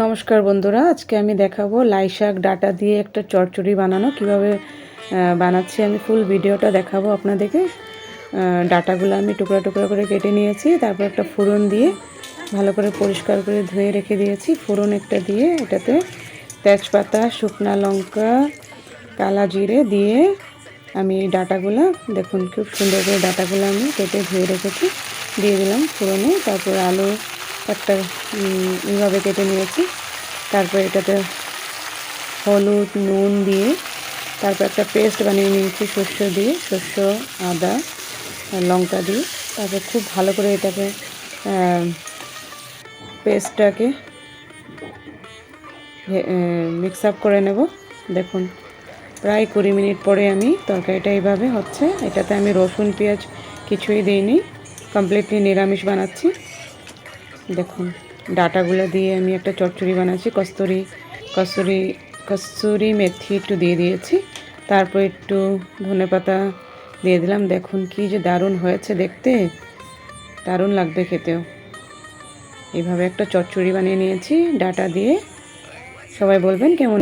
নমস্কার বন্ধুরা, আজকে আমি দেখাবো লাই শাক ডাঁটা দিয়ে একটা চচ্চড়ি বানানো কিভাবে বানাচ্ছি। আমি ফুল ভিডিওটা দেখাবো আপনাদেরকে। ডাঁটাগুলো আমি টুকরা টুকরা করে কেটে নিয়েছি, তারপর একটা ফোড়ন দিয়ে ভালো করে পরিষ্কার করে ধুয়ে রেখে দিয়েছি। ফোড়ন একটা দিয়ে এটাতে তেজপাতা, শুকনা লঙ্কা, কালা জিরে দিয়ে আমি ডাঁটাগুলো দেখুন খুব সুন্দর করে ডাঁটাগুলো আমি কেটে ধুয়ে রেখেছি দিয়ে দিলাম ফোড়নে। তারপর আলু একটা এইভাবে কেটে নিয়েছি। তারপর এটাতে হলুদ নুন দিয়ে তারপর একটা পেস্ট বানিয়ে নিয়েছি শস্য দিয়ে, শস্য আদা লঙ্কা দিয়ে। তারপর খুব ভালো করে এটাকে পেস্টটাকে মিক্স আপ করে নেব। দেখুন প্রায় 20 মিনিট পরে আমি তরকারিটা এইভাবে হচ্ছে। এটাতে আমি রসুন পেঁয়াজ কিছুই দিইনি, কমপ্লিটলি নিরামিষ বানাচ্ছি। দেখুন ডাঁটাগুলো দিয়ে আমি একটা চচ্চড়ি বানাচ্ছি। কস্তুরি মেথি একটু দিয়ে দিয়েছি, তারপর একটু ধনেপাতা দিয়ে দিলাম। দেখুন কি যে দারুণ হয়েছে, দেখতে দারুণ লাগবে খেতেও। এইভাবে একটা চচ্চড়ি বানিয়ে নিয়েছি ডাঁটা দিয়ে। সবাই বলবেন কেমন।